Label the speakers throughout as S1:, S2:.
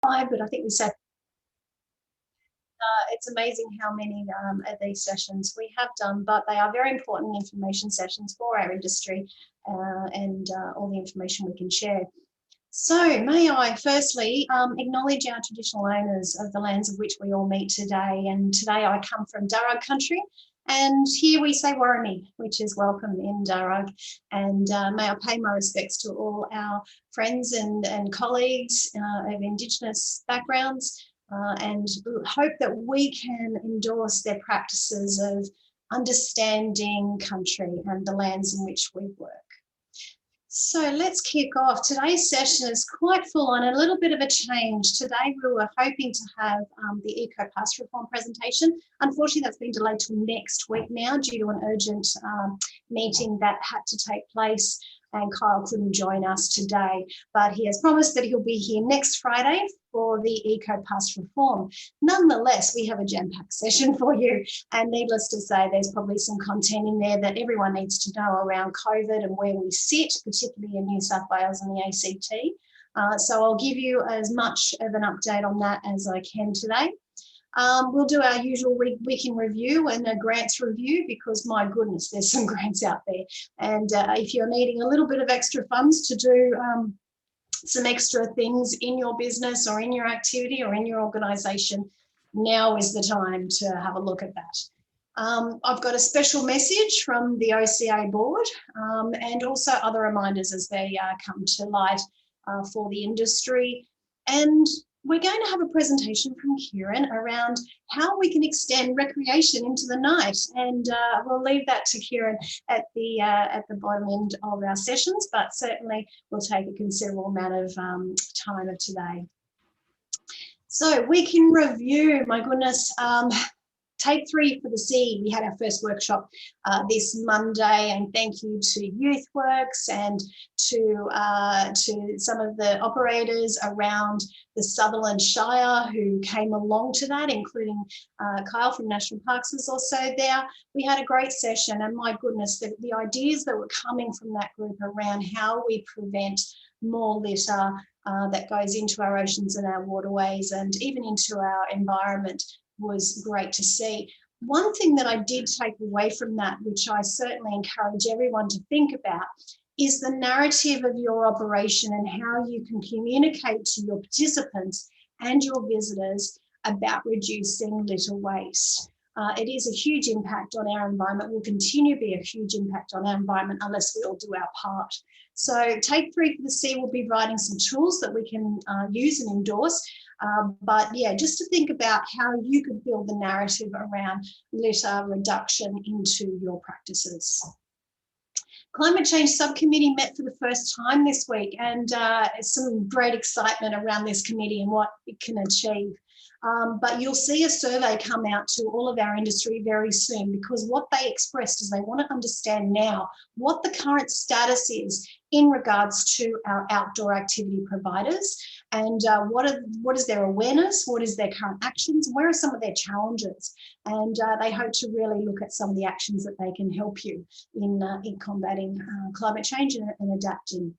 S1: 5, but I think we said it's amazing how many of these sessions we have done, but they are very important information sessions for our industry and all the information we can share. So may I firstly acknowledge our traditional owners of the lands of which we all meet today. And today I come from Darug country, and here we say Warrami, which is welcome in Darug. And may I pay my respects to all our friends and colleagues of Indigenous backgrounds and hope that we can endorse their practices of understanding country and the lands in which we work. So let's kick off. Today's session is quite full on, a little bit of a change. Today we were hoping to have the EcoPass reform presentation. Unfortunately, that's been delayed till next week now due to an urgent meeting that had to take place, and Kyle couldn't join us today, but he has promised that he'll be here next Friday for the EcoPass reform. Nonetheless, we have a jam-packed session for you, and needless to say, there's probably some content in there that everyone needs to know around COVID and where we sit, particularly in New South Wales and the ACT. So I'll give you as much of an update on that as I can today. We'll do our usual week in review and a grants review, because my goodness, there's some grants out there. And if you're needing a little bit of extra funds to do some extra things in your business or in your activity or in your organisation, now is the time to have a look at that. I've got a special message from the OCA board and also other reminders as they come to light for the industry. And we're going to have a presentation from Kieran around how we can extend recreation into the night, and we'll leave that to Kieran at the bottom end of our sessions, but certainly we'll take a considerable amount of time of today. So we can review, my goodness, Take 3 for the Sea. We had our first workshop this Monday, and thank you to YouthWorks and to some of the operators around the Sutherland Shire who came along to that, including Kyle from National Parks was also there. We had a great session, and my goodness, the ideas that were coming from that group around how we prevent more litter that goes into our oceans and our waterways and even into our environment was great to see. One thing that I did take away from that, which I certainly encourage everyone to think about, is the narrative of your operation and how you can communicate to your participants and your visitors about reducing litter waste. It is a huge impact on our environment, will continue to be a huge impact on our environment unless we all do our part. So Take 3 for the Sea will be providing some tools that we can use and endorse. But yeah, just to think about how you could build the narrative around litter reduction into your practices. Climate Change Subcommittee met for the first time this week, and some great excitement around this committee and what it can achieve. But you'll see a survey come out to all of our industry very soon, because what they expressed is they want to understand now what the current status is in regards to our outdoor activity providers, and what is their awareness, what is their current actions, where are some of their challenges, and they hope to really look at some of the actions that they can help you in combating climate change and adapting.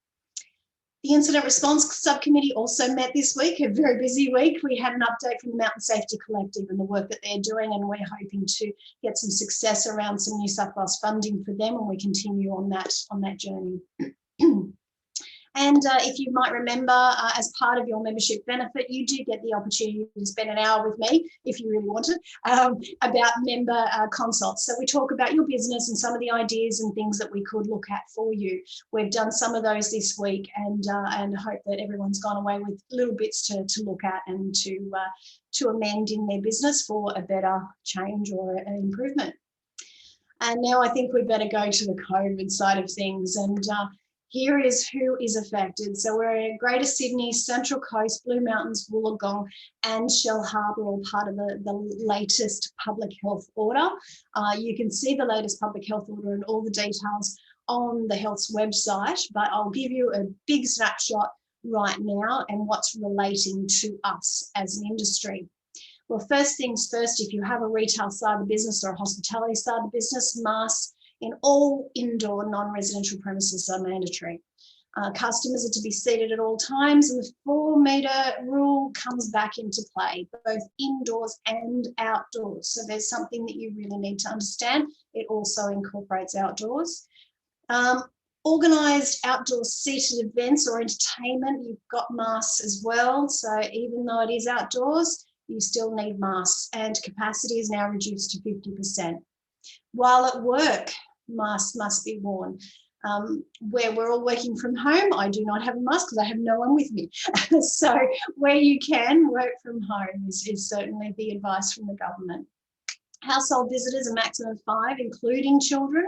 S1: The Incident Response Subcommittee also met this week, a very busy week. We had an update from the Mountain Safety Collective and the work that they're doing, and we're hoping to get some success around some New South Wales funding for them, and we continue on that journey. And if you might remember, as part of your membership benefit, you do get the opportunity to spend an hour with me, if you really wanted, about member consults. So we talk about your business and some of the ideas and things that we could look at for you. We've done some of those this week, and hope that everyone's gone away with little bits to look at and to amend in their business for a better change or an improvement. And now I think we better go to the COVID side of things. And here is who is affected. So we're in Greater Sydney, Central Coast, Blue Mountains, Wollongong and Shell Harbour, all part of the latest public health order. You can see the latest public health order and all the details on the Health's website, but I'll give you a big snapshot right now and what's relating to us as an industry. Well, first things first, if you have a retail side of the business or a hospitality side of the business, masks in all indoor non-residential premises are mandatory. Customers are to be seated at all times, and the 4-metre rule comes back into play, both indoors and outdoors. So there's something that you really need to understand. It also incorporates outdoors. Organised outdoor seated events or entertainment, you've got masks as well. So even though it is outdoors, you still need masks, and capacity is now reduced to 50%. While at work, masks must be worn. Where we're all working from home, I do not have a mask because I have no one with me. So where you can work from home is certainly the advice from the government. Household visitors, a maximum of 5, including children.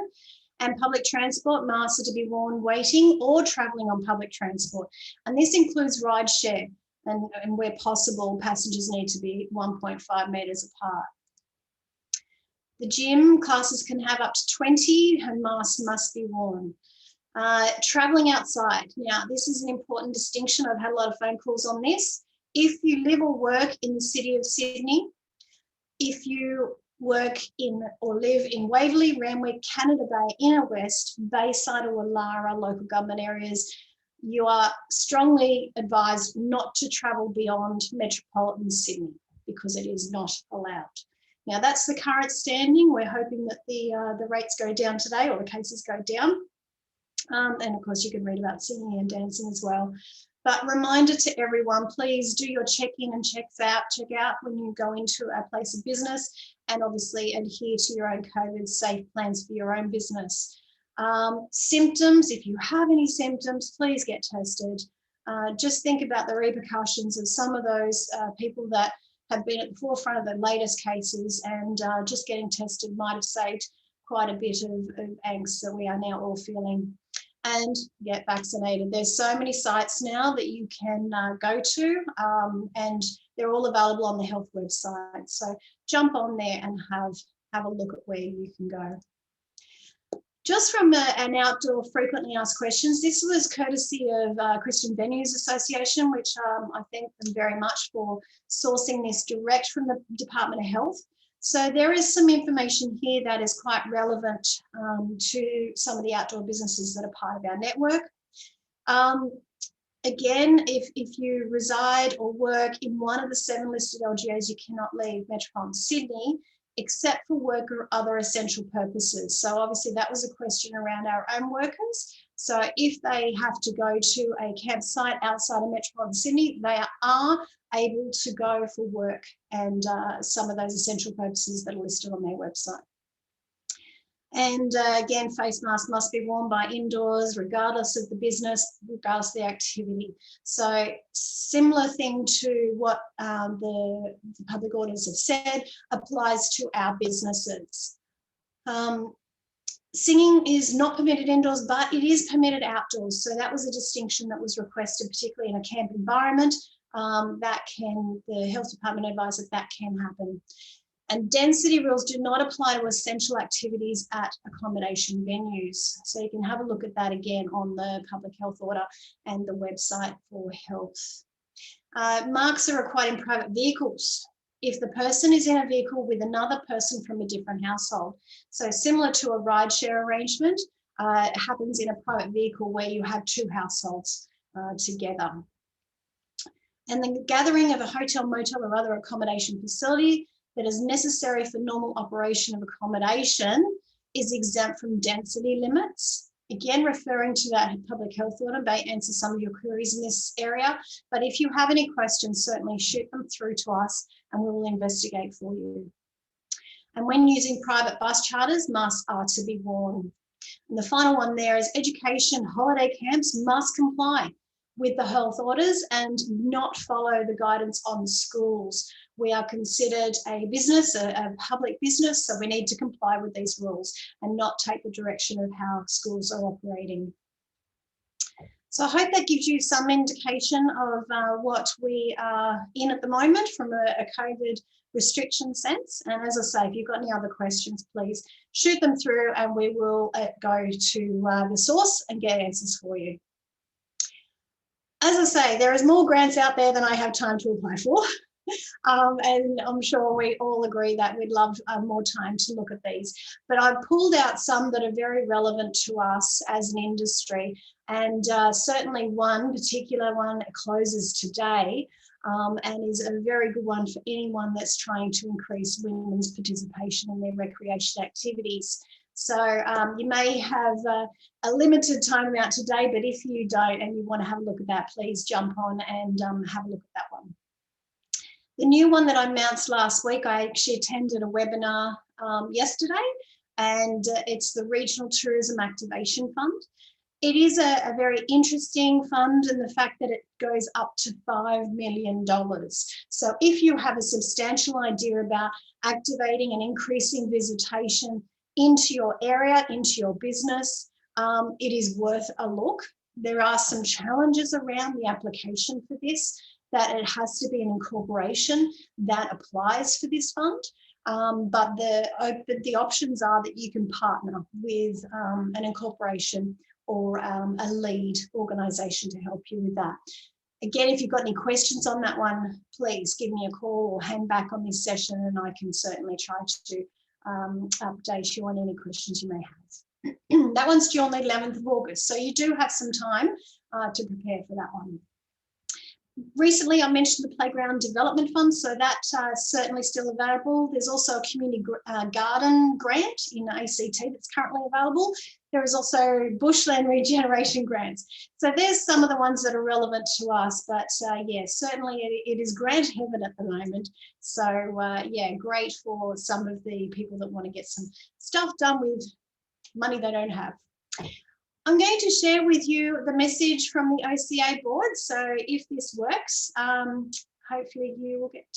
S1: And public transport, masks are to be worn waiting or travelling on public transport. And this includes rideshare. And where possible, passengers need to be 1.5 metres apart. The gym classes can have up to 20 and masks must be worn. Travelling outside. Now, this is an important distinction. I've had a lot of phone calls on this. If you live or work in the city of Sydney, if you work in or live in Waverley, Randwick, Canada Bay, Inner West, Bayside or Woollahra local government areas, you are strongly advised not to travel beyond metropolitan Sydney because it is not allowed. Now, that's the current standing. We're hoping that the rates go down today, or the cases go down. And of course, you can read about singing and dancing as well. But reminder to everyone, please do your check-in and check out when you go into a place of business, and obviously adhere to your own COVID safe plans for your own business. Symptoms, if you have any symptoms, please get tested. Just think about the repercussions of some of those people that have been at the forefront of the latest cases, and just getting tested might have saved quite a bit of angst that we are now all feeling. And get vaccinated. There's so many sites now that you can go to, and they're all available on the health website. So jump on there and have a look at where you can go. Just from an outdoor frequently asked questions, this was courtesy of Christian Venues Association, which I thank them very much for sourcing this direct from the Department of Health. So there is some information here that is quite relevant to some of the outdoor businesses that are part of our network. Again, if you reside or work in one of the 7 listed LGAs, you cannot leave metropolitan Sydney except for work or other essential purposes. So obviously that was a question around our own workers. So if they have to go to a campsite outside of metropolitan Sydney, they are able to go for work and some of those essential purposes that are listed on their website. And again, face masks must be worn by indoors, regardless of the business, regardless of the activity. So similar thing to what the public orders have said applies to our businesses. Singing is not permitted indoors, but it is permitted outdoors. So that was a distinction that was requested, particularly in a camp environment. The health department advised that can happen. And density rules do not apply to essential activities at accommodation venues. So you can have a look at that again on the public health order and the website for health. Marks are required in private vehicles if the person is in a vehicle with another person from a different household. So similar to a rideshare arrangement, it happens in a private vehicle where you have 2 households together. And the gathering of a hotel, motel or other accommodation facility that is necessary for normal operation of accommodation is exempt from density limits. Again, referring to that public health order may answer some of your queries in this area, but if you have any questions, certainly shoot them through to us and we will investigate for you. And when using private bus charters, masks are to be worn. And the final one there is education holiday camps must comply with the health orders and not follow the guidance on schools. We are considered a business, a public business, so we need to comply with these rules and not take the direction of how schools are operating. So I hope that gives you some indication of what we are in at the moment from a COVID restriction sense. And as I say, if you've got any other questions, please shoot them through and we will go to the source and get answers for you. As I say, there is more grants out there than I have time to apply for. And I'm sure we all agree that we'd love more time to look at these. But I've pulled out some that are very relevant to us as an industry, and certainly one particular one closes today, and is a very good one for anyone that's trying to increase women's participation in their recreation activities. So you may have a limited time amount today, but if you don't and you want to have a look at that, please jump on and have a look at that one. The new one that I announced last week, I actually attended a webinar yesterday, and it's the Regional Tourism Activation Fund. It is a very interesting fund in the fact that it goes up to $5 million. So if you have a substantial idea about activating and increasing visitation into your area, into your business, it is worth a look. There are some challenges around the application for this, that it has to be an incorporation that applies for this fund. But the options are that you can partner with an incorporation or a lead organisation to help you with that. Again, if you've got any questions on that one, please give me a call or hang back on this session, and I can certainly try to update you on any questions you may have. That one's due on the 11th of August, so you do have some time to prepare for that one. Recently, I mentioned the Playground Development Fund, so that's certainly still available. There's also a community garden grant in ACT that's currently available. There is also bushland regeneration grants. So there's some of the ones that are relevant to us, but yeah, certainly it is grant heaven at the moment. So yeah, great for some of the people that want to get some stuff done with money they don't have. I'm going to share with you the message from the OCA board. So if this works, hopefully you will get.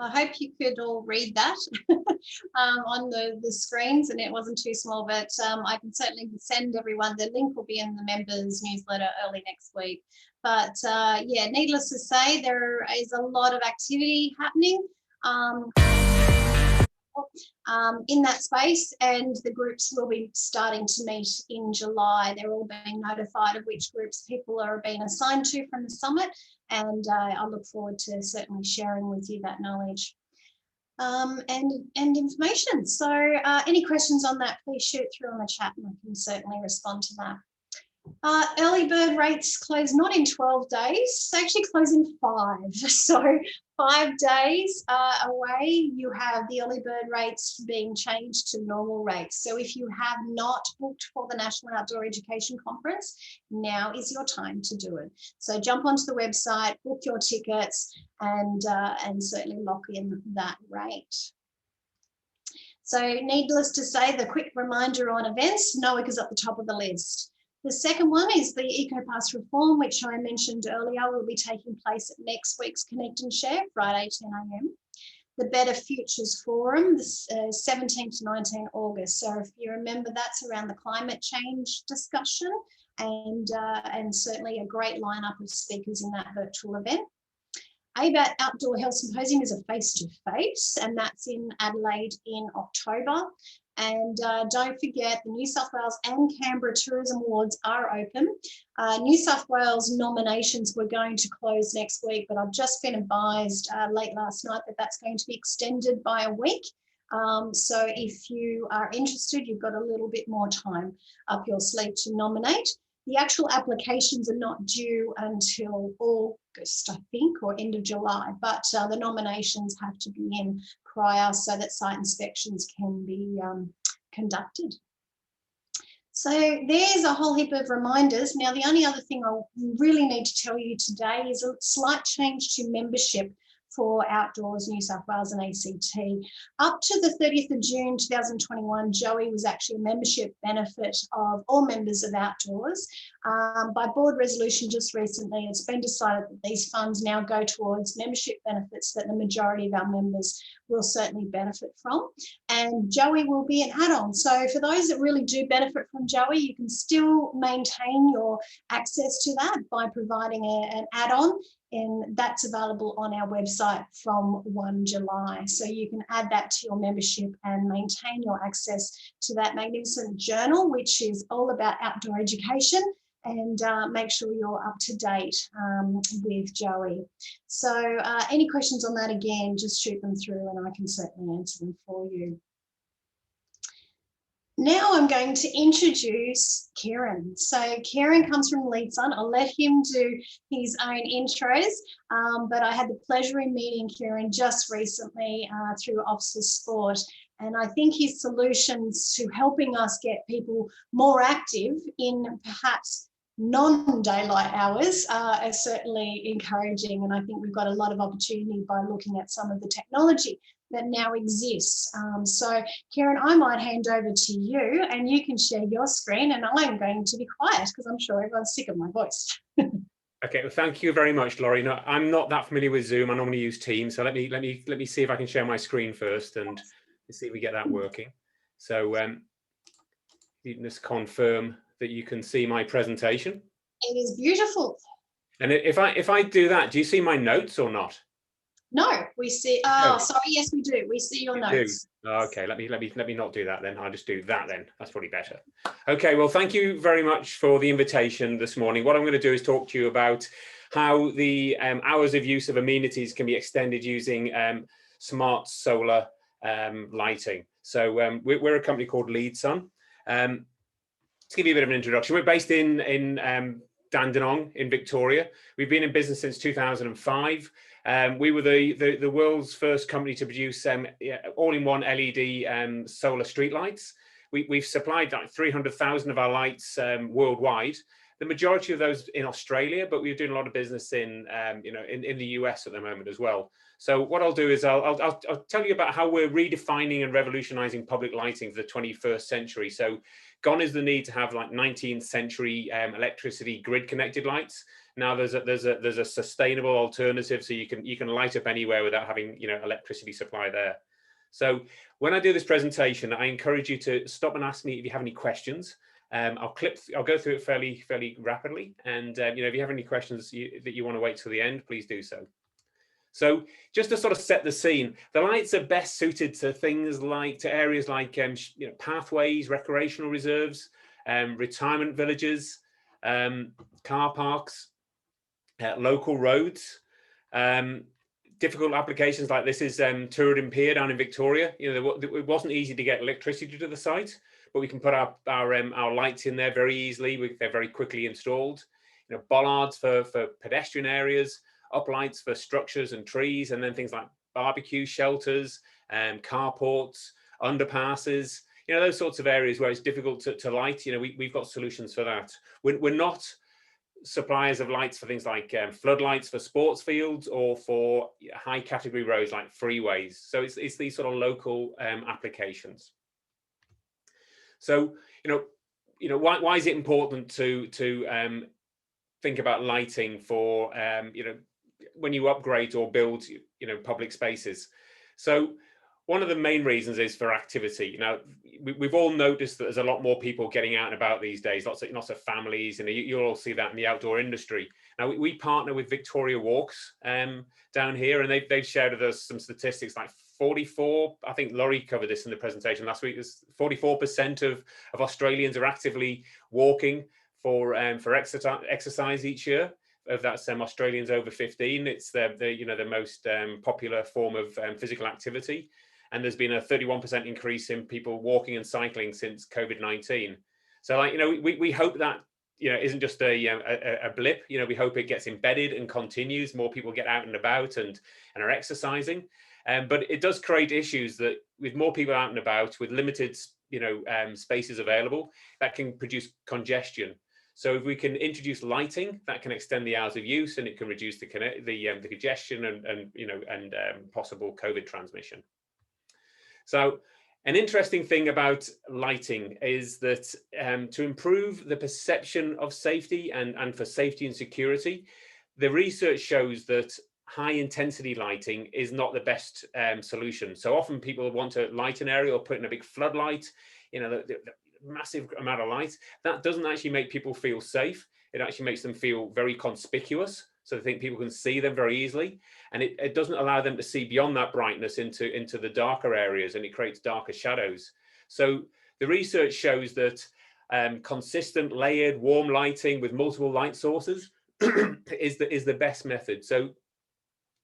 S1: I hope you could all read that on the screens, and it wasn't too small, but I can certainly send everyone. The link will be in the members newsletter early next week. But yeah, needless to say, there is a lot of activity happening in that space, and the groups will be starting to meet in July. They're all being notified of which groups people are being assigned to from the summit, and I look forward to certainly sharing with you that knowledge and information. So any questions on that, please shoot through on the chat and I can certainly respond to that. Early bird rates close not in 12 days, they actually close in 5. So 5 days away, you have the early bird rates being changed to normal rates. So if you have not booked for the National Outdoor Education Conference, now is your time to do it. So jump onto the website, book your tickets, and certainly lock in that rate. So needless to say, the quick reminder on events, NOAC is at the top of the list. The second one is the EcoPass reform, which I mentioned earlier, will be taking place at next week's Connect and Share, Friday, 10 a.m. The Better Futures Forum, the 17 to 19 August. So if you remember, that's around the climate change discussion, and certainly a great lineup of speakers in that virtual event. ABAT Outdoor Health Symposium is a face-to-face, and that's in Adelaide in October. And don't forget, the New South Wales and Canberra Tourism Awards are open. New South Wales nominations were going to close next week, but I've just been advised late last night that that's going to be extended by a week. So if you are interested, you've got a little bit more time up your sleeve to nominate. The actual applications are not due until August, I think, or end of July, but the nominations have to be in prior so that site inspections can be conducted. So there's a whole heap of reminders. Now, the only other thing I really need to tell you today is a slight change to membership for Outdoors New South Wales and ACT. Up to the 30th of June 2021, Joey was actually a membership benefit of all members of Outdoors. By board resolution just recently, it's been decided that these funds now go towards membership benefits that the majority of our members will certainly benefit from. And Joey will be an add-on. So for those that really do benefit from Joey, you can still maintain your access to that by providing an add-on, and that's available on our website from 1 July. So you can add that to your membership and maintain your access to that magnificent journal, which is all about outdoor education, and make sure you're up to date with Joey. So any questions on that, again, just shoot them through and I can certainly answer them for you. Now I'm going to introduce Kieran. So Kieran comes from Leadsun. I'll let him do his own intros, but I had the pleasure in meeting Kieran just recently through Officer Sport. And I think his solutions to helping us get people more active in perhaps non-daylight hours are certainly encouraging. And I think we've got a lot of opportunity by looking at some of the technology that now exists. So Kieran, I might hand over to you and you can share your screen, and I'm going to be quiet because I'm sure everyone's sick of my voice.
S2: Okay, well, thank you very much, Laurie. No, I'm not that familiar with Zoom. I normally use Teams, so let me see if I can share my screen first and see if we get that working. So you can just confirm that you can see my presentation.
S1: It is beautiful.
S2: And if I do that, do you see my notes or not?
S1: No, we see. Oh, sorry. Yes, we do. We see your notes.
S2: Okay, let me not do that then. I'll just do that then. That's probably better. Okay, well, thank you very much for the invitation this morning. What I'm going to do is talk to you about how the hours of use of amenities can be extended using smart solar lighting. So we're a company called Leadsun. To give you a bit of an introduction, we're based in Dandenong in Victoria. We've been in business since 2005. We were the world's first company to produce all-in-one LED solar street lights. We've supplied like 300,000 of our lights worldwide. The majority of those in Australia, but we're doing a lot of business in the US at the moment as well. So what I'll do is I'll tell you about how we're redefining and revolutionizing public lighting for the 21st century. So gone is the need to have like 19th century electricity grid connected lights. Now there's a sustainable alternative, so you can light up anywhere without having electricity supply there. So when I do this presentation, I encourage you to stop and ask me if you have any questions. I'll go through it fairly rapidly, and if you have any questions that you want to wait till the end, please do so. So just to sort of set the scene, the lights are best suited to areas like pathways, recreational reserves, retirement villages, car parks, local roads. Difficult applications like this is Tooradin Pier down in Victoria. It wasn't easy to get electricity to the site, but we can put our lights in there very easily. They're very quickly installed. Bollards for pedestrian areas, uplights for structures and trees, and then things like barbecue shelters, carports, underpasses. Those sorts of areas where it's difficult to light. We've got solutions for that. We're not suppliers of lights for things like floodlights for sports fields or for high category roads like freeways. So it's these sort of local applications. So, why is it important to think about lighting for, when you upgrade or build, public spaces? So one of the main reasons is for activity. We've all noticed that there's a lot more people getting out and about these days, lots of families, and you'll all see that in the outdoor industry. Now, we partner with Victoria Walks down here, and they've shared with us some statistics like 44, I think Laurie covered this in the presentation last week, 44% of Australians are actively walking for exercise each year. Of that's Australians over 15. It's the most popular form of physical activity, and there's been a 31% increase in people walking and cycling since COVID-19. So, we hope that isn't just a blip. We hope it gets embedded and continues. More people get out and about and are exercising, but it does create issues that with more people out and about, with limited spaces available, that can produce congestion. So if we can introduce lighting, that can extend the hours of use, and it can reduce the congestion and possible COVID transmission. So an interesting thing about lighting is that to improve the perception of safety and for safety and security, the research shows that high intensity lighting is not the best solution. So often people want to light an area or put in a big floodlight, the massive amount of light. That doesn't actually make people feel safe. It actually makes them feel very conspicuous. So they think people can see them very easily. And it doesn't allow them to see beyond that brightness into the darker areas, and it creates darker shadows. So the research shows that consistent, layered, warm lighting with multiple light sources is the best method. So,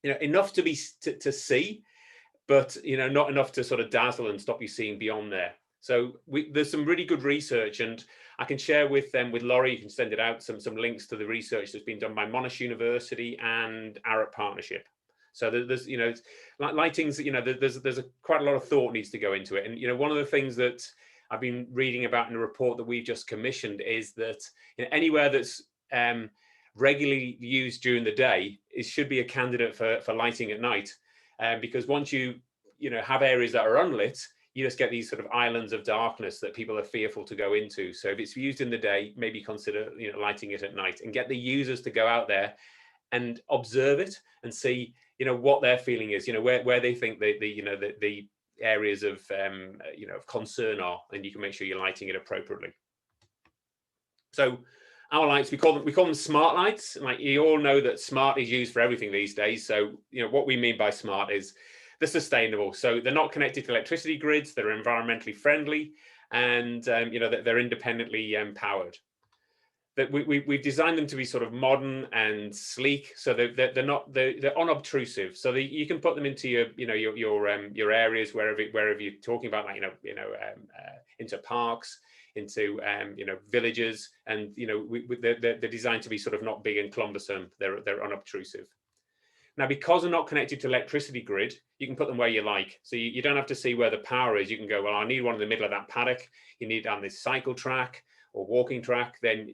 S2: enough to see, but not enough to sort of dazzle and stop you seeing beyond there. So there's some really good research, and I can share with Laurie, you can send it out, some links to the research that's been done by Monash University and Arup Partnership. So there's, lighting's, there's quite a lot of thought needs to go into it. And, one of the things that I've been reading about in a report that we've just commissioned is that anywhere that's regularly used during the day, it should be a candidate for lighting at night. Because once you have areas that are unlit, you just get these sort of islands of darkness that people are fearful to go into. So if it's used in the day, maybe consider lighting it at night, and get the users to go out there and observe it and see what their feeling is, where they think the areas of of concern are, and you can make sure you're lighting it appropriately. So our lights, we call them smart lights. Like, you all know that smart is used for everything these days. So what we mean by smart is they're sustainable. So they're not connected to electricity grids, they're environmentally friendly, and they're independently powered. That we've designed them to be sort of modern and sleek, so they're unobtrusive. So you can put them into your areas wherever you're talking about, like into parks, into villages, and they're designed to be sort of not big and cumbersome. They're unobtrusive. Now, because they're not connected to electricity grid, you can put them where you like. So you don't have to see where the power is. You can go, well, I need one in the middle of that paddock. You need on this cycle track or walking track. Then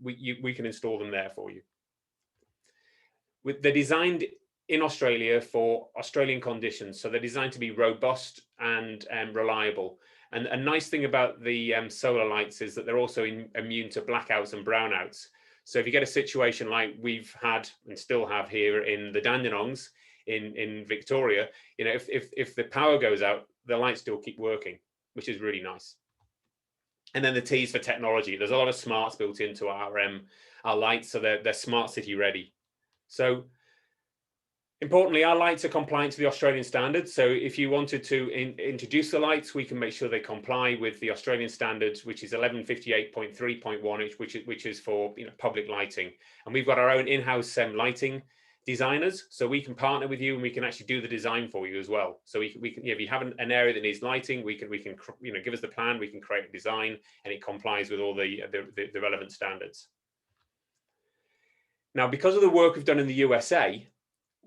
S2: we can install them there for you. They're designed in Australia for Australian conditions, so they're designed to be robust and reliable. And a nice thing about the solar lights is that they're also immune to blackouts and brownouts. So if you get a situation like we've had and still have here in the Dandenongs in Victoria, if the power goes out, the lights still keep working, which is really nice. And then the T's for technology. There's a lot of smarts built into our lights, so they're smart city ready. So importantly, our lights are compliant to the Australian standards. So if you wanted to introduce the lights, we can make sure they comply with the Australian standards, which is 1158.3.1, which is for public lighting. And we've got our own in-house lighting designers, so we can partner with you and we can actually do the design for you as well. So we can if you have an area that needs lighting, we can give us the plan, we can create a design, and it complies with all the relevant standards. Now, because of the work we've done in the USA,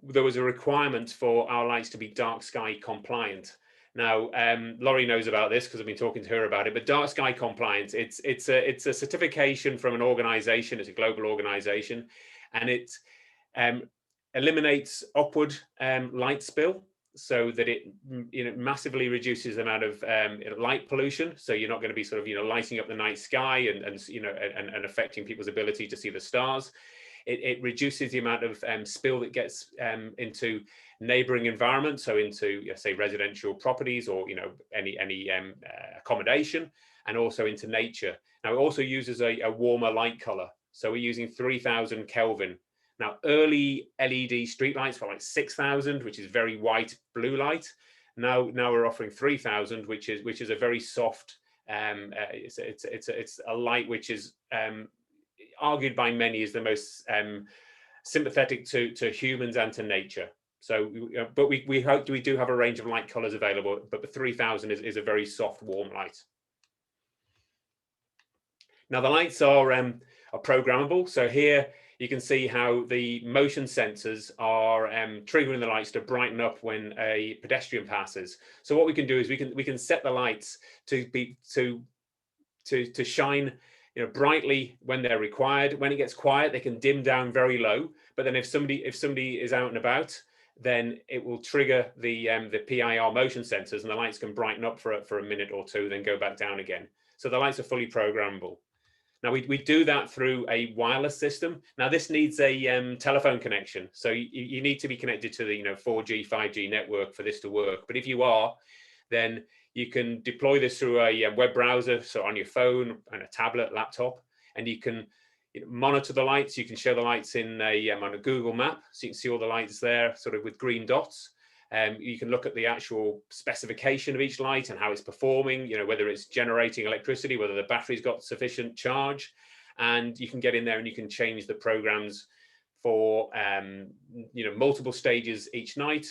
S2: there was a requirement for our lights to be dark sky compliant. Now, Laurie knows about this because I've been talking to her about it, but Dark Sky Compliance, it's a certification from an organization, it's a global organization, and it eliminates upward light spill, so that it massively reduces the amount of light pollution. So you're not going to be sort of lighting up the night sky and affecting people's ability to see the stars. It reduces the amount of spill that gets into neighboring environments, so into say residential properties or any accommodation, and also into nature. Now it also uses a warmer light color, so we're using 3000 Kelvin. Now early LED streetlights were like 6000, which is very white blue light. Now we're offering 3000, which is a very soft. It's a light which is argued by many is the most sympathetic to humans and to nature. So, but we do have a range of light colors available, but the 3000 is a very soft, warm light. Now the lights are programmable. So here you can see how the motion sensors are triggering the lights to brighten up when a pedestrian passes. So what we can do is we can set the lights to shine brightly when they're required. When it gets quiet, they can dim down very low. But then if somebody is out and about, then it will trigger the PIR motion sensors, and the lights can brighten up for a minute or two, then go back down again. So the lights are fully programmable. Now we do that through a wireless system. Now this needs a telephone connection, so you need to be connected to the 4G, 5G network for this to work. But if you are, then you can deploy this through a web browser, so on your phone and a tablet, laptop, and you can monitor the lights. You can show the lights on a Google map, so you can see all the lights there, sort of with green dots. You can look at the actual specification of each light and how it's performing, whether it's generating electricity, whether the battery's got sufficient charge, and you can get in there and you can change the programs for multiple stages each night,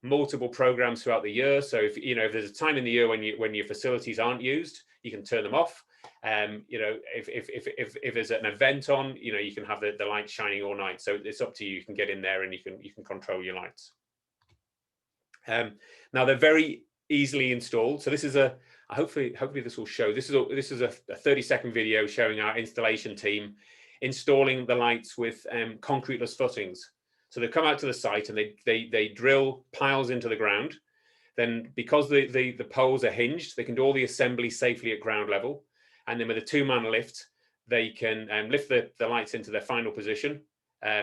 S2: multiple programs throughout the year. So if there's a time in the year when your facilities aren't used, you can turn them off. If there's an event on, you can have the lights shining all night. So it's up to you. You can get in there and you can control your lights. Now they're very easily installed. So this is hopefully this will show. This is a 30-second video showing our installation team installing the lights with concreteless footings. So they come out to the site and they drill piles into the ground. Then because the poles are hinged, they can do all the assembly safely at ground level. And then with a 2-man lift, they can lift the lights into their final position,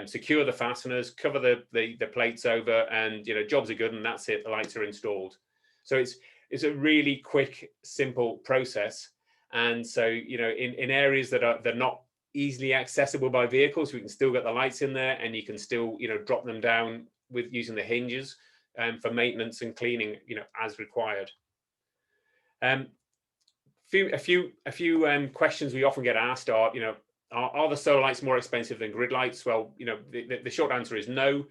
S2: secure the fasteners, cover the plates over, and jobs are good, and that's it. The lights are installed. So it's a really quick, simple process. And so in areas they're not easily accessible by vehicles, we can still get the lights in there, and you can still drop them down with using the hinges for maintenance and cleaning as required. A few questions we often get asked are are the solar lights more expensive than grid lights? Well, the short answer is no.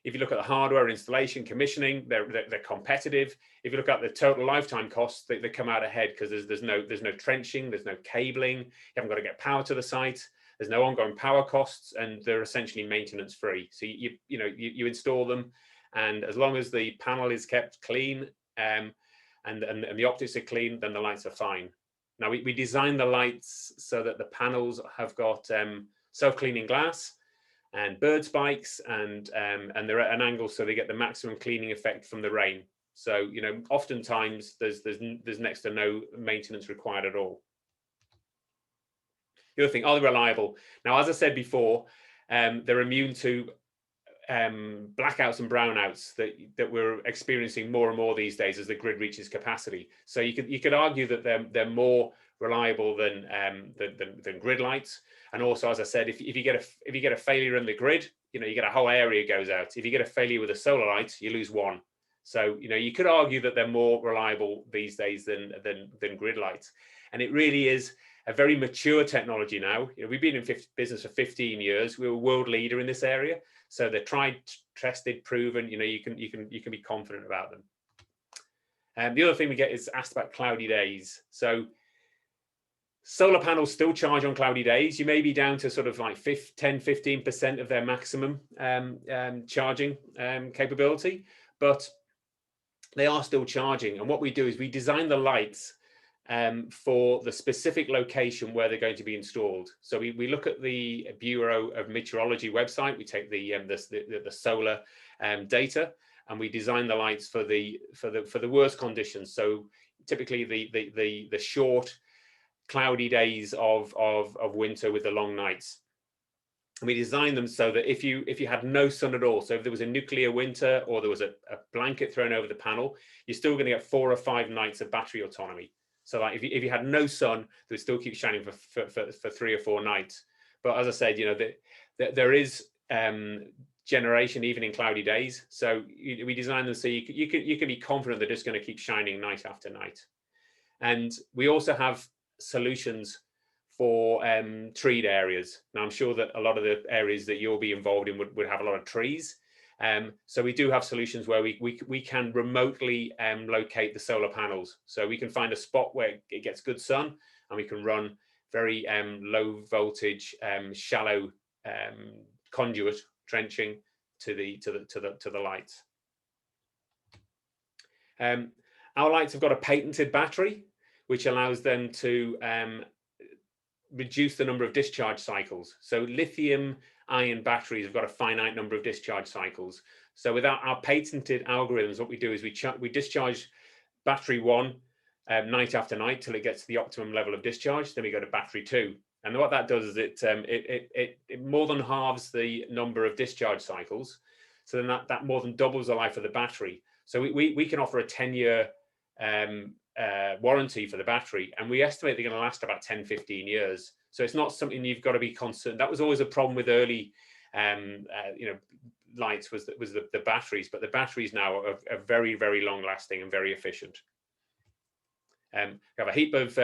S2: If you look at the hardware, installation, commissioning, they're competitive. If you look at the total lifetime costs, they come out ahead because there's no trenching, there's no cabling, you haven't got to get power to the site, there's no ongoing power costs, and they're essentially maintenance free. So you install them, and as long as the panel is kept clean and the optics are clean, then the lights are fine. Now we design the lights so that the panels have got self-cleaning glass and bird spikes, and they're at an angle so they get the maximum cleaning effect from the rain. So oftentimes there's next to no maintenance required at all. The other thing, are they reliable? Now, as I said before, they're immune to blackouts and brownouts that we're experiencing more and more these days as the grid reaches capacity. So you could argue that they're more reliable than grid lights. And also, as I said, if you get a failure in the grid, you get a whole area goes out. If you get a failure with a solar light, you lose one. So you could argue that they're more reliable these days than grid lights. And it really is a very mature technology now. We've been in business for 15 years. We're a world leader in this area. So they're tried, tested, proven. You can be confident about them. And the other thing we get is asked about cloudy days. So solar panels still charge on cloudy days. You may be down to sort of like 10-15% of their maximum charging capability, but they are still charging. And what we do is we design the lights for the specific location where they're going to be installed. So we look at the Bureau of Meteorology website, we take the solar data, and we design the lights for the worst conditions. So typically the short, cloudy days of winter with the long nights. And we designed them so that if you had no sun at all, so if there was a nuclear winter or there was a blanket thrown over the panel, you're still going to get 4 or 5 nights of battery autonomy. So like if you had no sun, they would still keep shining for 3 or 4 nights. But as I said, you know, there is generation even in cloudy days. So we designed them so you can be confident they're just going to keep shining night after night. And we also have solutions for treed areas. Now, I'm sure that a lot of the areas that you'll be involved in would have a lot of trees. So we do have solutions where we can remotely locate the solar panels. So we can find a spot where it gets good sun, and we can run very low voltage, shallow conduit trenching to the lights. Our lights have got a patented battery, which allows them to reduce the number of discharge cycles. So lithium ion batteries have got a finite number of discharge cycles. So without our patented algorithms, what we do is we discharge battery 1 night after night till it gets to the optimum level of discharge. Then we go to battery 2. And what that does is it more than halves the number of discharge cycles. So then that more than doubles the life of the battery. So we can offer a 10-year warranty for the battery, and we estimate they're going to last about 10-15 years. So it's not something you've got to be concerned. That was always a problem with early lights, was the batteries, but the batteries now are very, very long lasting and very efficient. We have a heap of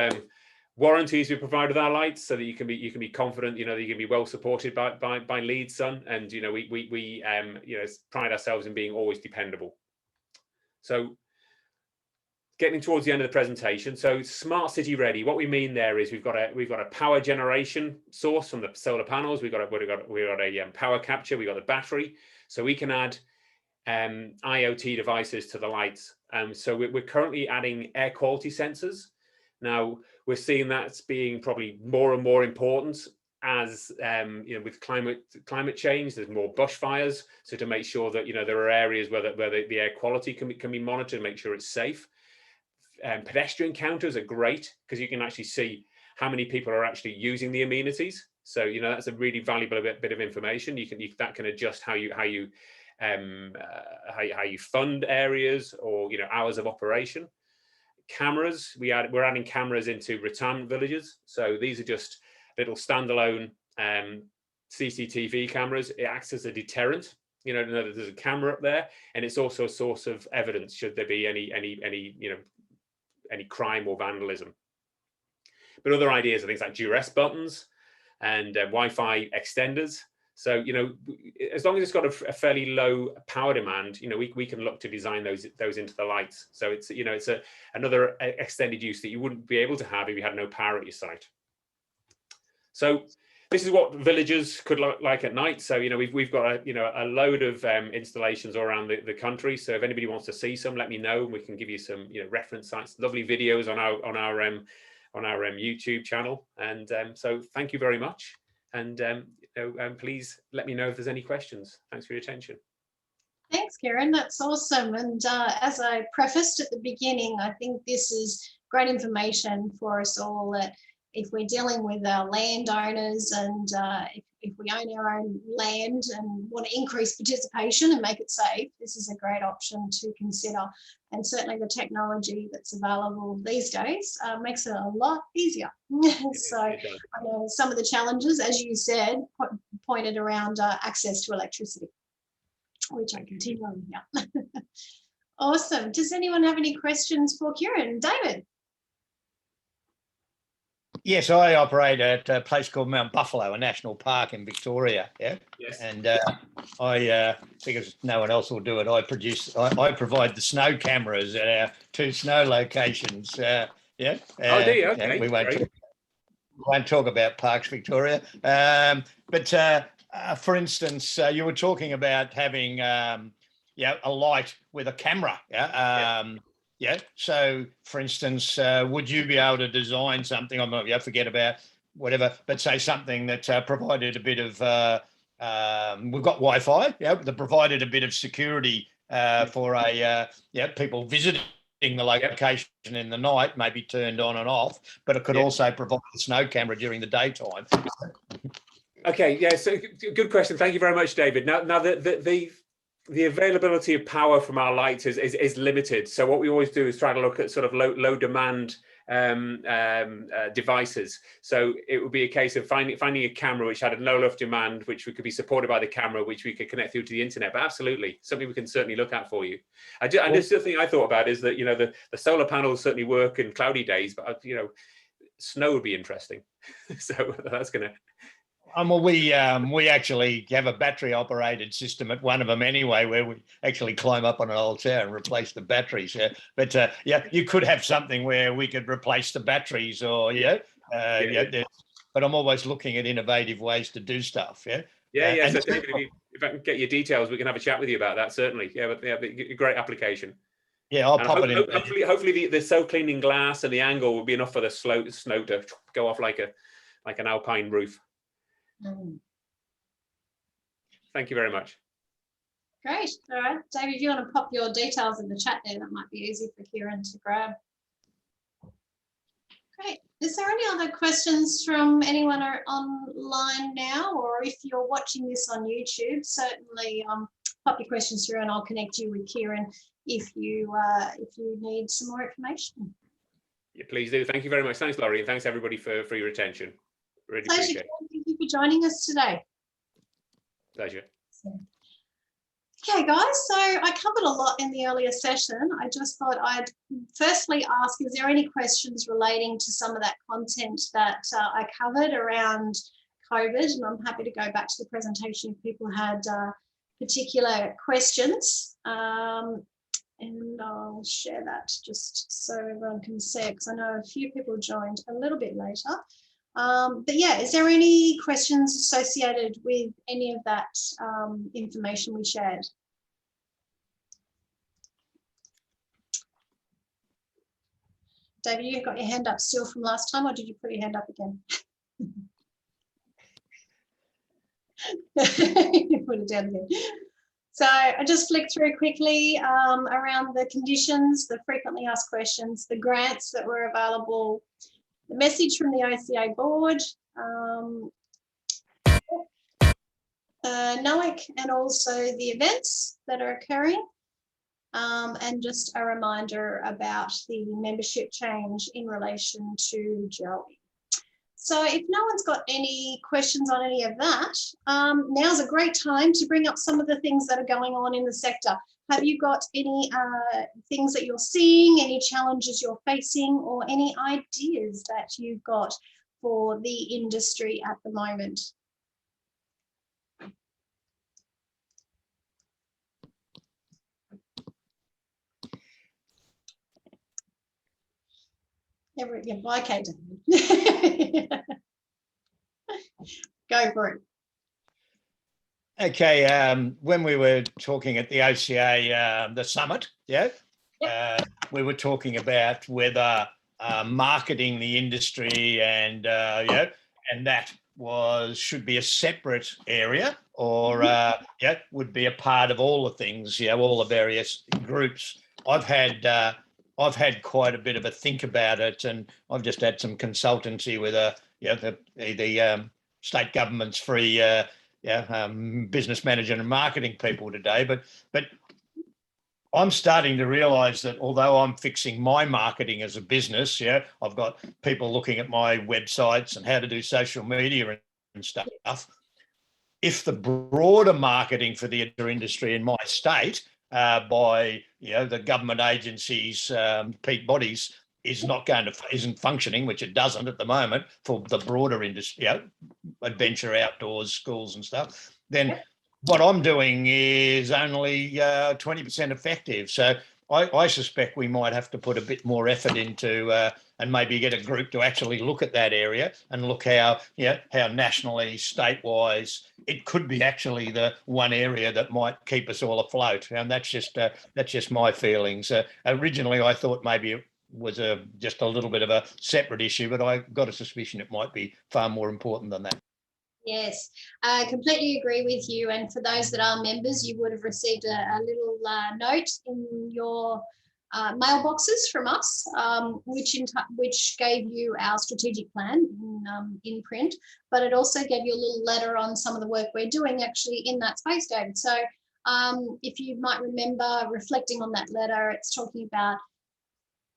S2: warranties we provide with our lights, so that you can be confident, you know, that you can be well supported by Leeds Sun, and you know we pride ourselves in being always dependable. So getting towards the end of the presentation, so smart city ready. What we mean there is we've got a power generation source from the solar panels. We've got a power capture. We've got the battery, so we can add IoT devices to the lights. So we're currently adding air quality sensors. Now we're seeing that's being probably more and more important as with climate change. There's more bushfires, so to make sure that there are areas where the air quality can be monitored and make sure it's safe. Pedestrian counters are great because you can actually see how many people are actually using the amenities. So that's a really valuable bit of information. That can adjust how you fund areas or hours of operation. Cameras, we're adding cameras into retirement villages. So these are just little standalone CCTV cameras. It acts as a deterrent. To know that there's a camera up there, and it's also a source of evidence should there be any crime or vandalism. But other ideas are things like duress buttons and Wi-Fi extenders. So as long as it's got a fairly low power demand, we can look to design those into the lights. So it's another extended use that you wouldn't be able to have if you had no power at your site. So this is what villages could look like at night. So we've got a load of installations all around the country. So if anybody wants to see some, let me know. We can give you some reference sites, lovely videos on our YouTube channel. And so thank you very much. And please let me know if there's any questions. Thanks for your attention.
S1: Thanks, Kieran. That's awesome. And as I prefaced at the beginning, I think this is great information for us all, that if we're dealing with our landowners and if we own our own land and want to increase participation and make it safe, this is a great option to consider. And certainly the technology that's available these days makes it a lot easier. So I know some of the challenges, as you said, pointed around access to electricity, which I continue on here. Awesome. Does anyone have any questions for Kieran? David?
S3: Yes, I operate at a place called Mount Buffalo, a national park in Victoria. Yeah. Yes. And I think as no one else will do it, I provide the snow cameras at our 2 snow locations. Yeah.
S2: Oh, do you? Okay.
S3: We won't talk about Parks Victoria. But for instance, you were talking about having a light with a camera. So, for instance, would you be able to design something? I'm not, forget about whatever, but say something that provided a bit of, we've got Wi-Fi, that provided a bit of security for people visiting the location in the night, maybe turned on and off, but it could also provide a snow camera during the daytime.
S2: Okay, yeah, so good question. Thank you very much, David. Now the availability of power from our lights is limited. So what we always do is try to look at sort of low demand devices. So it would be a case of finding a camera which had a low enough demand, which we could be supported by the camera, which we could connect through to the internet. But absolutely, something we can certainly look at for you. And this is the thing I thought about is that, the solar panels certainly work in cloudy days, but snow would be interesting. So that's going to.
S3: Well, we actually have a battery operated system at one of them anyway, where we actually climb up on an old tower and replace the batteries. But you could have something where we could replace the batteries, or but I'm always looking at innovative ways to do stuff. So
S2: David, if I can get your details, we can have a chat with you about that. Certainly, but a great application.
S3: Yeah, I'll pop it in.
S2: Hopefully, the self-cleaning glass and the angle will be enough for the snow to go off like an alpine roof. Thank you very much.
S1: Great. All right, David, if you want to pop your details in the chat there, that might be easy for Kieran to grab. Great. Is there any other questions from anyone online now, or if you're watching this on YouTube, certainly pop your questions through and I'll connect you with Kieran if you need some more information.
S2: Yeah, please do. Thank you very much. Thanks, Laurie, and thanks everybody for your attention. Really appreciate it.
S1: Thank you for joining us today.
S2: Pleasure.
S1: Okay, guys, so I covered a lot in the earlier session. I just thought I'd firstly ask, is there any questions relating to some of that content that I covered around COVID? And I'm happy to go back to the presentation if people had particular questions. And I'll share that just so everyone can see it, because I know a few people joined a little bit later. But yeah, is there any questions associated with any of that information we shared? David, you've got your hand up still from last time, or did you put your hand up again? You put it down again. So I just flicked through quickly around the conditions, the frequently asked questions, the grants that were available, the message from the OCA board, NOAC, and also the events that are occurring, and just a reminder about the membership change in relation to Joey. So if no one's got any questions on any of that, now's a great time to bring up some of the things that are going on in the sector. Have you got any things that you're seeing, any challenges you're facing, or any ideas that you've got for the industry at the moment? Okay, go for it.
S3: Okay, when we were talking at the OCA, the summit, we were talking about whether marketing the industry and and that should be a separate area, or would be a part of all the things, all the various groups. I've had quite a bit of a think about it, and I've just had some consultancy with the state government's free business manager and marketing people today. But I'm starting to realise that although I'm fixing my marketing as a business, I've got people looking at my websites and how to do social media and stuff. If the broader marketing for the industry in my state by the government agencies, peak bodies, isn't functioning, which it doesn't at the moment, for the broader industry, adventure outdoors, schools and stuff, then what I'm doing is only 20% effective. So I suspect we might have to put a bit more effort into and maybe get a group to actually look at that area and look how, how nationally, state-wise, it could be actually the one area that might keep us all afloat. And that's just my feelings. Originally, I thought maybe it was just a little bit of a separate issue, but I got a suspicion it might be far more important than that.
S1: Yes, I completely agree with you. And for those that are members, you would have received a little note in your mailboxes from us, which gave you our strategic plan in print, but it also gave you a little letter on some of the work we're doing actually in that space, David. So if you might remember reflecting on that letter, it's talking about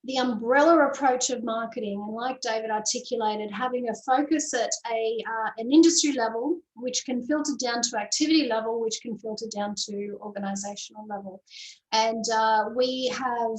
S1: the umbrella approach of marketing, and like David articulated, having a focus at an industry level, which can filter down to activity level, which can filter down to organisational level. And we have,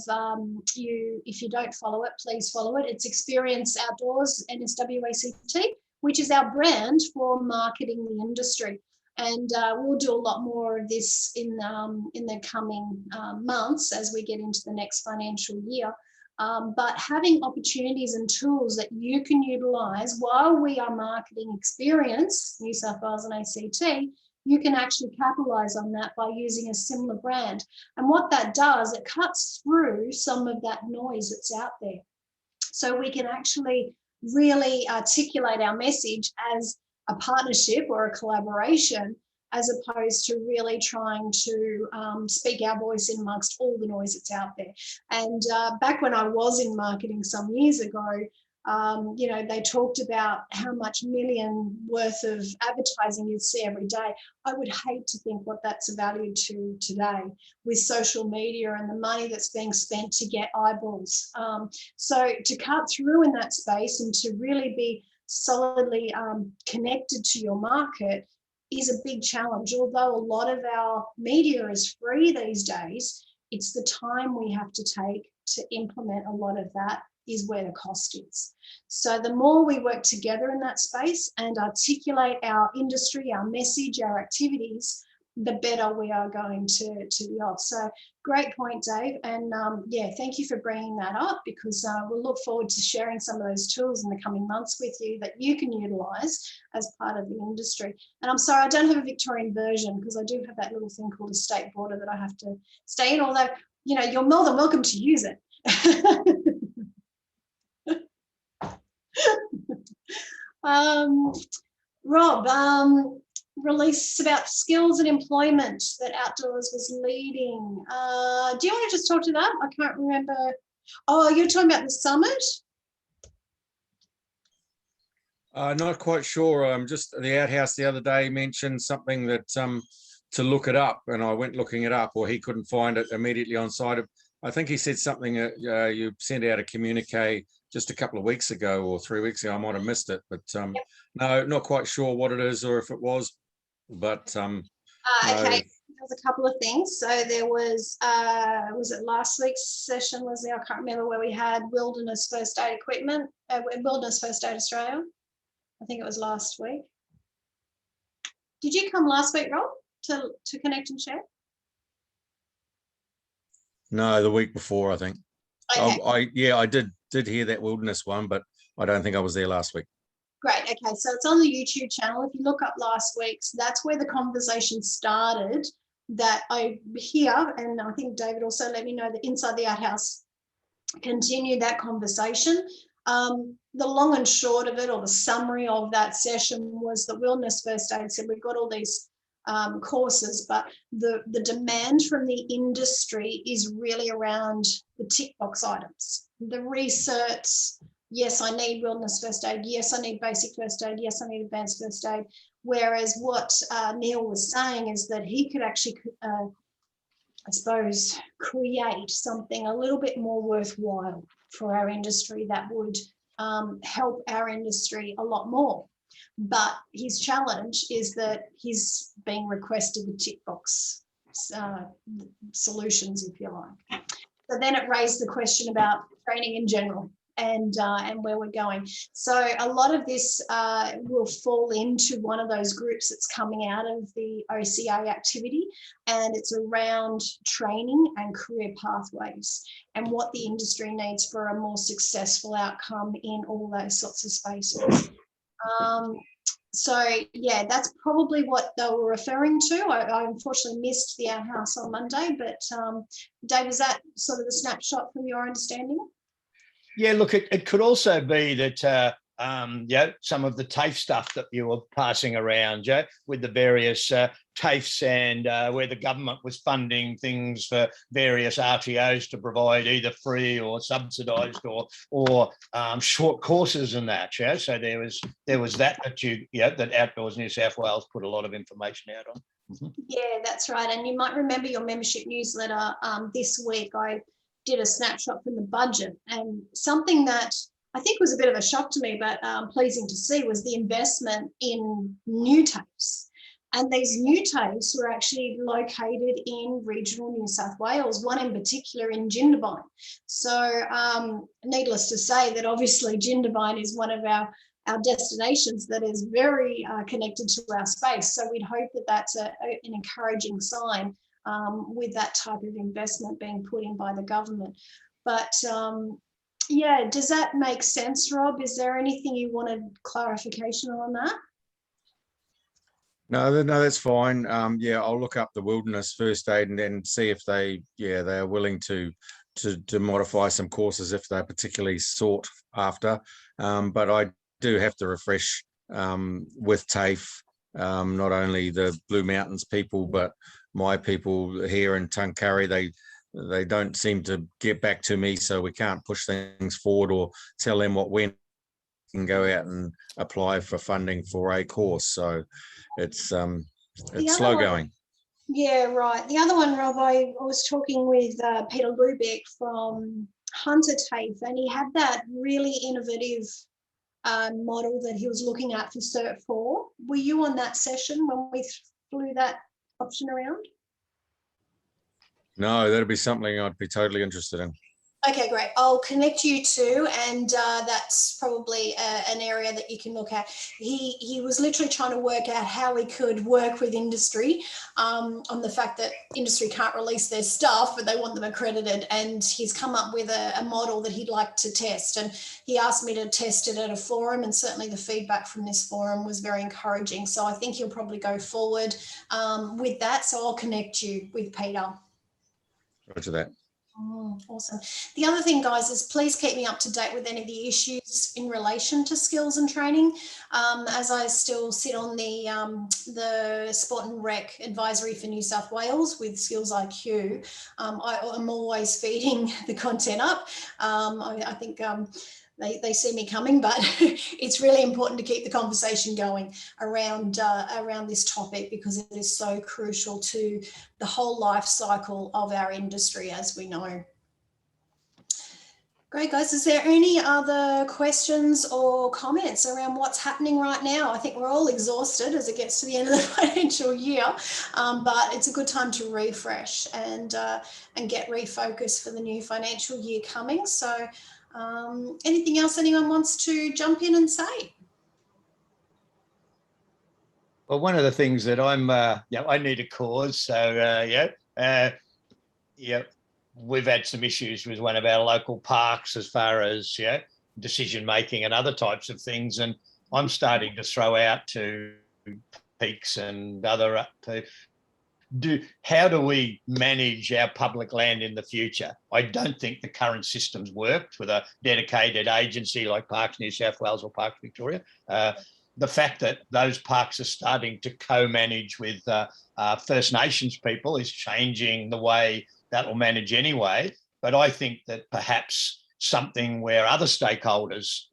S1: if you don't follow it, please follow it. It's Experience Outdoors NSWACT, which is our brand for marketing the industry. And we'll do a lot more of this in the coming months as we get into the next financial year. But having opportunities and tools that you can utilise while we are marketing Experience, New South Wales and ACT, you can actually capitalise on that by using a similar brand. And what that does, it cuts through some of that noise that's out there. So we can actually really articulate our message as a partnership or a collaboration, as opposed to really trying to speak our voice in amongst all the noise that's out there. And back when I was in marketing some years ago, they talked about how much million worth of advertising you'd see every day. I would hate to think what that's valued to today with social media and the money that's being spent to get eyeballs. So to cut through in that space and to really be solidly connected to your market is a big challenge. Although a lot of our media is free these days, it's the time we have to take to implement a lot of that is where the cost is. So the more we work together in that space and articulate our industry, our message, our activities, the better we are going to be off. So great point, Dave. And thank you for bringing that up, because we'll look forward to sharing some of those tools in the coming months with you that you can utilise as part of the industry. And I'm sorry, I don't have a Victorian version because I do have that little thing called a state border that I have to stay in, although, you're more than welcome to use it. Rob, release about skills and employment that Outdoors was leading. Do you want to just talk to that? I can't remember. Oh, you're talking about the summit?
S4: Not quite sure. Just the Outhouse the other day mentioned something that to look it up, and I went looking it up, or he couldn't find it immediately on site. I think he said something you sent out a communique just a couple of weeks ago or 3 weeks ago. I might have missed it, but no, not quite sure what it is or if it was. But
S1: okay, there's a couple of things. So there was it last week's session? Was there? I can't remember, where we had Wilderness First Aid equipment, Wilderness First Aid Australia. I think it was last week. Did you come last week, Rob, to connect and share?
S4: No, the week before, I think.
S1: Okay.
S4: I did hear that Wilderness one, but I don't think I was there last week.
S1: Great. Okay, so it's on the YouTube channel. If you look up last week's, that's where the conversation started. That I hear, and I think David also let me know that Inside the Outhouse continued that conversation. The long and short of it, or the summary of that session, was that Wilderness First Aid said we've got all these courses, but the demand from the industry is really around the tick box items, the research. Yes, I need Wilderness First Aid. Yes, I need basic first aid. Yes, I need advanced first aid. Whereas what Neil was saying is that he could actually, I suppose, create something a little bit more worthwhile for our industry that would help our industry a lot more. But his challenge is that he's being requested the tick box solutions, if you like. So then it raised the question about training in general. and where we're going. So a lot of this will fall into one of those groups that's coming out of the OCA activity, and it's around training and career pathways and what the industry needs for a more successful outcome in all those sorts of spaces. So yeah, that's probably what they were referring to. I unfortunately missed the outhouse on Monday, but Dave, is that sort of the snapshot from your understanding?
S3: Yeah, look, it could also be that some of the TAFE stuff that you were passing around, with the various TAFEs and where the government was funding things for various RTOs to provide either free or subsidised or short courses and that. Yeah, so there was that that Outdoors New South Wales put a lot of information out on. Mm-hmm.
S1: Yeah, that's right. And you might remember your membership newsletter this week. I did a snapshot from the budget, and something that I think was a bit of a shock to me, but pleasing to see, was the investment in new TAFEs. And these new TAFEs were actually located in regional New South Wales, one in particular in Jindabyne. So needless to say that obviously Jindabyne is one of our destinations that is very connected to our space. So we'd hope that that's an encouraging sign with that type of investment being put in by the government. But yeah, does that make sense, Rob? Is there anything you wanted clarification on that?
S4: No, that's fine. Yeah, I'll look up the wilderness first aid and then see if they are willing to modify some courses if they're particularly sought after. But I do have to refresh with TAFE, not only the Blue Mountains people, but my people here in Tuncurry. They don't seem to get back to me, so we can't push things forward or tell them what when can go out and apply for funding for a course. So it's slow going.
S1: Yeah, right. The other one, Rob, I was talking with Peter Lubeck from Hunter TAFE, and he had that really innovative model that he was looking at for Cert 4. Were you on that session when we flew that option around?
S4: No, that'd be something I'd be totally interested in.
S1: Okay, great. I'll connect you to, and that's probably an area that you can look at. He was literally trying to work out how we could work with industry on the fact that industry can't release their stuff, but they want them accredited. And he's come up with a model that he'd like to test. And he asked me to test it at a forum, and certainly the feedback from this forum was very encouraging. So I think he'll probably go forward with that. So I'll connect you with Peter.
S4: Roger that.
S1: Awesome. The other thing, guys, is please keep me up to date with any of the issues in relation to skills and training. As I still sit on the Sport and Rec Advisory for New South Wales with Skills IQ, I'm always feeding the content up. I think they see me coming, but it's really important to keep the conversation going around this topic, because it is so crucial to the whole life cycle of our industry, as we know. Great, guys. Is there any other questions or comments around what's happening right now? I think we're all exhausted as it gets to the end of the financial year, but it's a good time to refresh and get refocused for the new financial year coming. So anything else anyone wants to jump in and say?
S3: Well, one of the things that I need a cause. So we've had some issues with one of our local parks as far as decision making and other types of things, and I'm starting to throw out to peaks and other how do we manage our public land in the future? I don't think the current systems worked with a dedicated agency like Parks New South Wales or Parks Victoria. The fact that those parks are starting to co-manage with First Nations people is changing the way that will manage anyway. But I think that perhaps something where other stakeholders,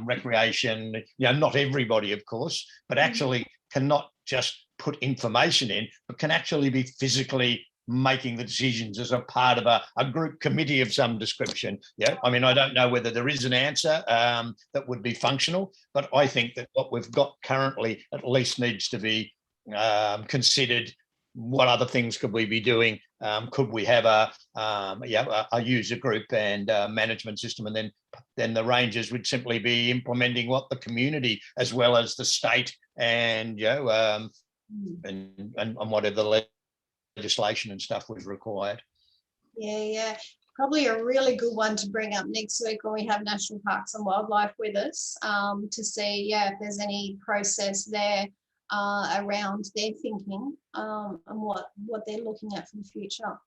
S3: recreation, not everybody, of course, but actually cannot just put information in, but can actually be physically making the decisions as a part of a group committee of some description. I mean, I don't know whether there is an answer that would be functional, but I think that what we've got currently at least needs to be considered what other things could we be doing? Could we have a user group and management system, and then the rangers would simply be implementing what the community as well as the state and and whatever the legislation and stuff was required.
S1: Yeah. Probably a really good one to bring up next week when we have National Parks and Wildlife with us, to see, if there's any process there around their thinking and what they're looking at for the future.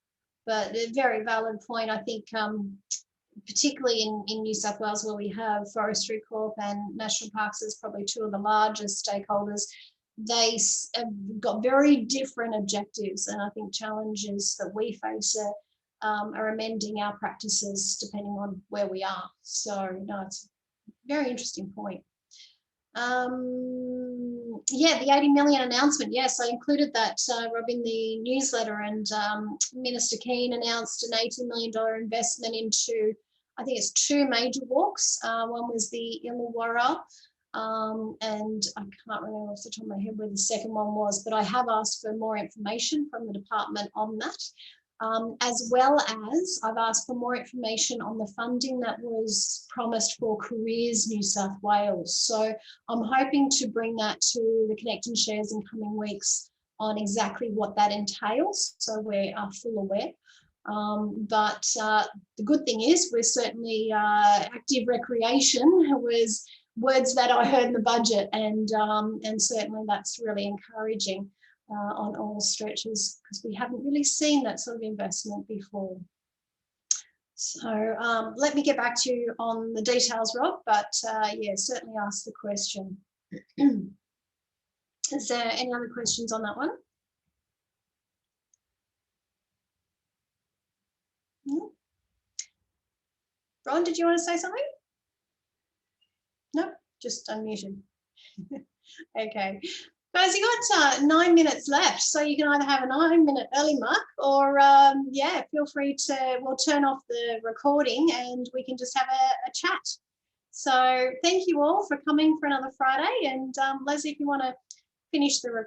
S1: But a very valid point, I think, particularly in New South Wales, where we have Forestry Corp and National Parks as probably two of the largest stakeholders. They have got very different objectives, and I think challenges that we face are amending our practices depending on where we are. So no, it's a very interesting point. The 80 million announcement. Yes, I included that, Rob, in the newsletter, and Minister Keane announced an $80 million investment into, I think it's 2 major walks. One was the Illawarra, and I can't remember off the top of my head where the second one was, but I have asked for more information from the department on that. As well as I've asked for more information on the funding that was promised for Careers New South Wales. So I'm hoping to bring that to the Connect and Shares in coming weeks on exactly what that entails, so we are full aware. But the good thing is we're certainly active recreation was words that I heard in the budget, and certainly that's really encouraging. On all stretches, because we haven't really seen that sort of investment before. So let me get back to you on the details, Rob, but certainly ask the question. Is there any other questions on that one? No? Ron, did you want to say something? No, just unmuted. Okay. Guys, you got 9 minutes left, so you can either have a 9-minute early mark or, feel free to, we'll turn off the recording and we can just have a chat. So thank you all for coming for another Friday. And Leslie, if you want to finish the recording.